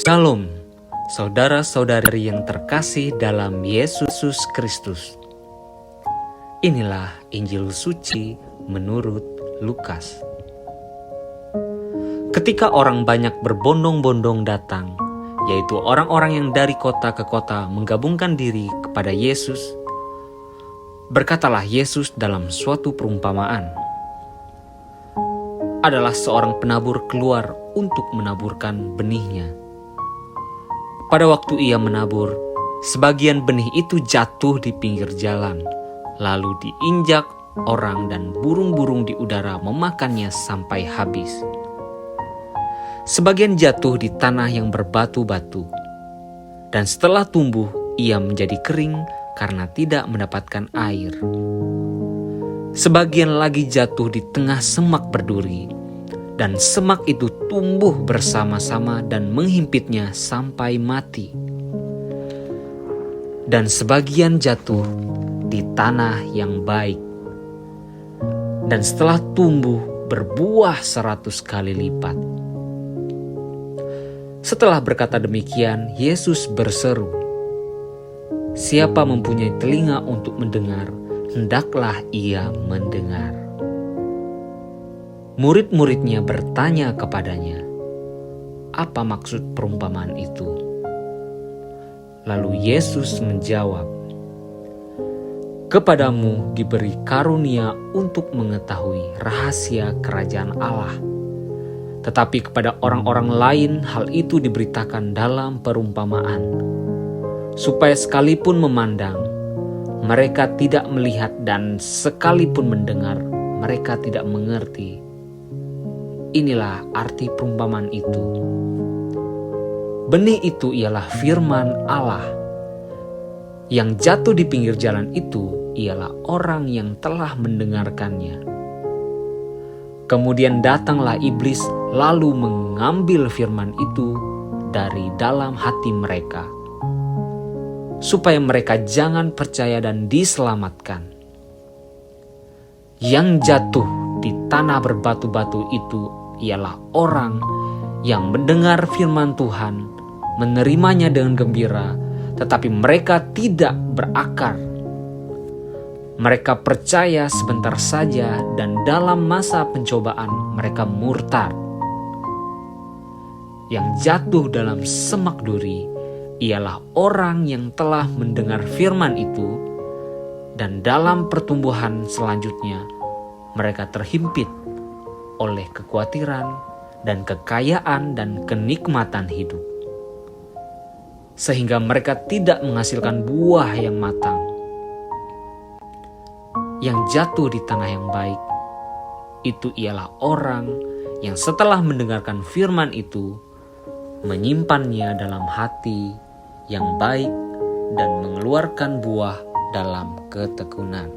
Shalom, saudara-saudari yang terkasih dalam Yesus Kristus. Inilah Injil suci menurut Lukas. Ketika orang banyak berbondong-bondong datang, yaitu orang-orang yang dari kota ke kota menggabungkan diri kepada Yesus, berkatalah Yesus dalam suatu perumpamaan. Adalah seorang penabur keluar untuk menaburkan benihnya. Pada waktu ia menabur, sebagian benih itu jatuh di pinggir jalan, lalu diinjak orang dan burung-burung di udara memakannya sampai habis. Sebagian jatuh di tanah yang berbatu-batu, dan setelah tumbuh ia menjadi kering karena tidak mendapatkan air. Sebagian lagi jatuh di tengah semak berduri, dan semak itu tumbuh bersama-sama dan menghimpitnya sampai mati. Dan sebagian jatuh di tanah yang baik, dan setelah tumbuh berbuah 100 kali lipat. Setelah berkata demikian, Yesus berseru, "Siapa mempunyai telinga untuk mendengar, hendaklah ia mendengar." Murid-muridnya bertanya kepadanya, "Apa maksud perumpamaan itu?" Lalu Yesus menjawab, "Kepadamu diberi karunia untuk mengetahui rahasia kerajaan Allah. Tetapi kepada orang-orang lain hal itu diberitakan dalam perumpamaan, supaya sekalipun memandang, mereka tidak melihat, dan sekalipun mendengar, mereka tidak mengerti." Inilah arti perumpamaan itu. Benih itu ialah firman Allah. Yang jatuh di pinggir jalan itu ialah orang yang telah mendengarkannya. Kemudian datanglah iblis lalu mengambil firman itu dari dalam hati mereka, supaya mereka jangan percaya dan diselamatkan. Yang jatuh di tanah berbatu-batu itu ialah orang yang mendengar firman Tuhan, menerimanya dengan gembira, tetapi mereka tidak berakar. Mereka percaya sebentar saja, dan dalam masa pencobaan mereka murtad. Yang jatuh dalam semak duri ialah orang yang telah mendengar firman itu, dan dalam pertumbuhan selanjutnya mereka terhimpit oleh kekhawatiran dan kekayaan dan kenikmatan hidup, sehingga mereka tidak menghasilkan buah yang matang. Yang jatuh di tanah yang baik itu ialah orang yang setelah mendengarkan firman itu menyimpannya dalam hati yang baik dan mengeluarkan buah dalam ketekunan.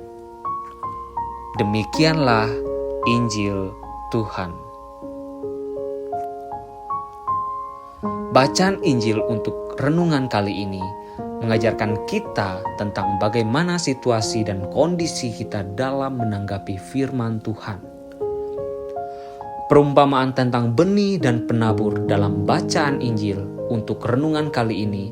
Demikianlah Injil Tuhan. Bacaan Injil untuk renungan kali ini mengajarkan kita tentang bagaimana situasi dan kondisi kita dalam menanggapi firman Tuhan. Perumpamaan tentang benih dan penabur dalam bacaan Injil untuk renungan kali ini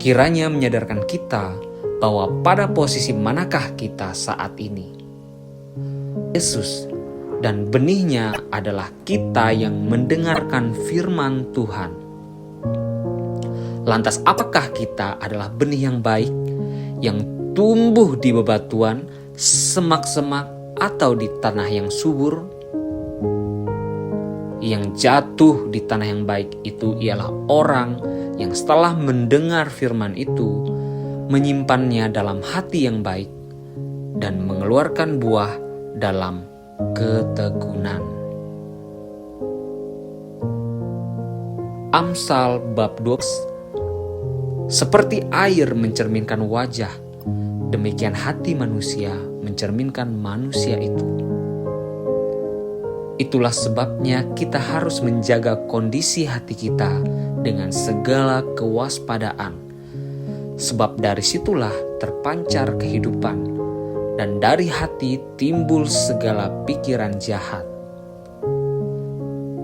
kiranya menyadarkan kita bahwa pada posisi manakah kita saat ini. Yesus dan benihnya adalah kita yang mendengarkan firman Tuhan. Lantas apakah kita adalah benih yang baik, yang tumbuh di bebatuan, semak-semak, atau di tanah yang subur? Yang jatuh di tanah yang baik itu ialah orang yang setelah mendengar firman itu, menyimpannya dalam hati yang baik, dan mengeluarkan buah dalam ketekunan. Amsal bab 12. Seperti air mencerminkan wajah, demikian hati manusia mencerminkan manusia itu. Itulah sebabnya kita harus menjaga kondisi hati kita dengan segala kewaspadaan, sebab dari situlah terpancar kehidupan, dan dari hati timbul segala pikiran jahat.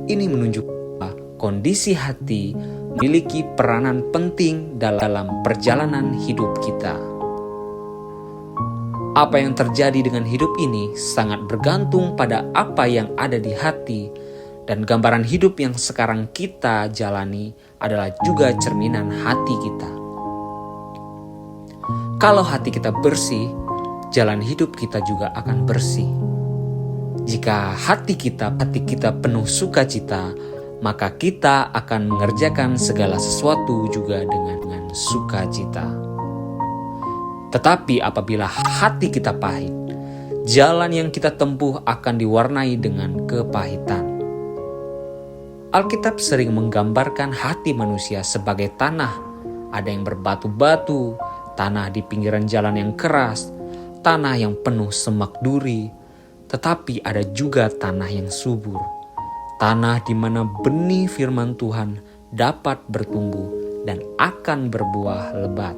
Ini menunjukkan kondisi hati memiliki peranan penting dalam perjalanan hidup kita. Apa yang terjadi dengan hidup ini sangat bergantung pada apa yang ada di hati, dan gambaran hidup yang sekarang kita jalani adalah juga cerminan hati kita. Kalau hati kita bersih, jalan hidup kita juga akan bersih. Jika hati kita penuh sukacita, maka kita akan mengerjakan segala sesuatu juga dengan sukacita. Tetapi apabila hati kita pahit, jalan yang kita tempuh akan diwarnai dengan kepahitan. Alkitab sering menggambarkan hati manusia sebagai tanah. Ada yang berbatu-batu, tanah di pinggiran jalan yang keras, tanah yang penuh semak duri, tetapi ada juga tanah yang subur. Tanah di mana benih firman Tuhan dapat bertumbuh dan akan berbuah lebat.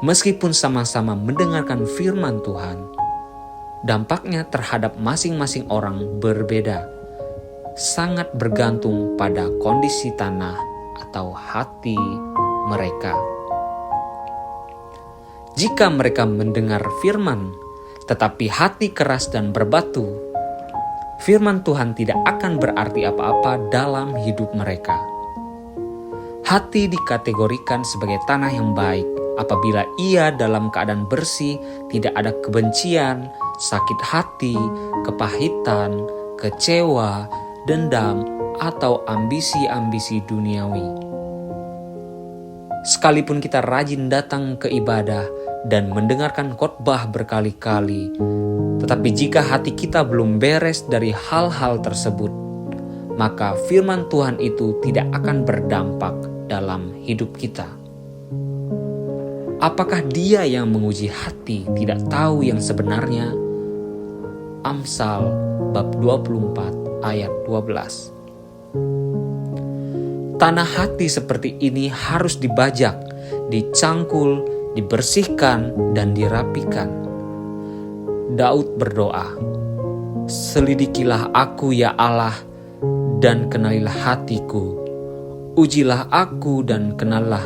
Meskipun sama-sama mendengarkan firman Tuhan, dampaknya terhadap masing-masing orang berbeda. Sangat bergantung pada kondisi tanah atau hati mereka. Jika mereka mendengar firman, tetapi hati keras dan berbatu, firman Tuhan tidak akan berarti apa-apa dalam hidup mereka. Hati dikategorikan sebagai tanah yang baik apabila ia dalam keadaan bersih, tidak ada kebencian, sakit hati, kepahitan, kecewa, dendam, atau ambisi-ambisi duniawi. Sekalipun kita rajin datang ke ibadah dan mendengarkan khotbah berkali-kali, tetapi jika hati kita belum beres dari hal-hal tersebut, maka firman Tuhan itu tidak akan berdampak dalam hidup kita. Apakah Dia yang menguji hati tidak tahu yang sebenarnya? Amsal bab 24 ayat 12. Tanah hati seperti ini harus dibajak, dicangkul, dibersihkan, dan dirapikan. Daud berdoa, "Selidikilah aku ya Allah, dan kenalilah hatiku. Ujilah aku dan kenallah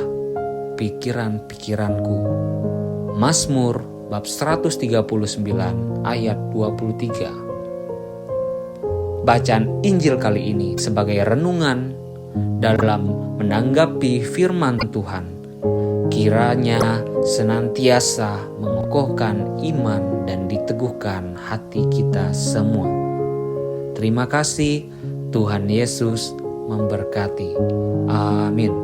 pikiran-pikiranku." Mazmur bab 139 ayat 23. Bacaan Injil kali ini sebagai renungan dalam menanggapi firman Tuhan, kiranya senantiasa mengokohkan iman dan diteguhkan hati kita semua. Terima kasih, Tuhan Yesus memberkati. Amin.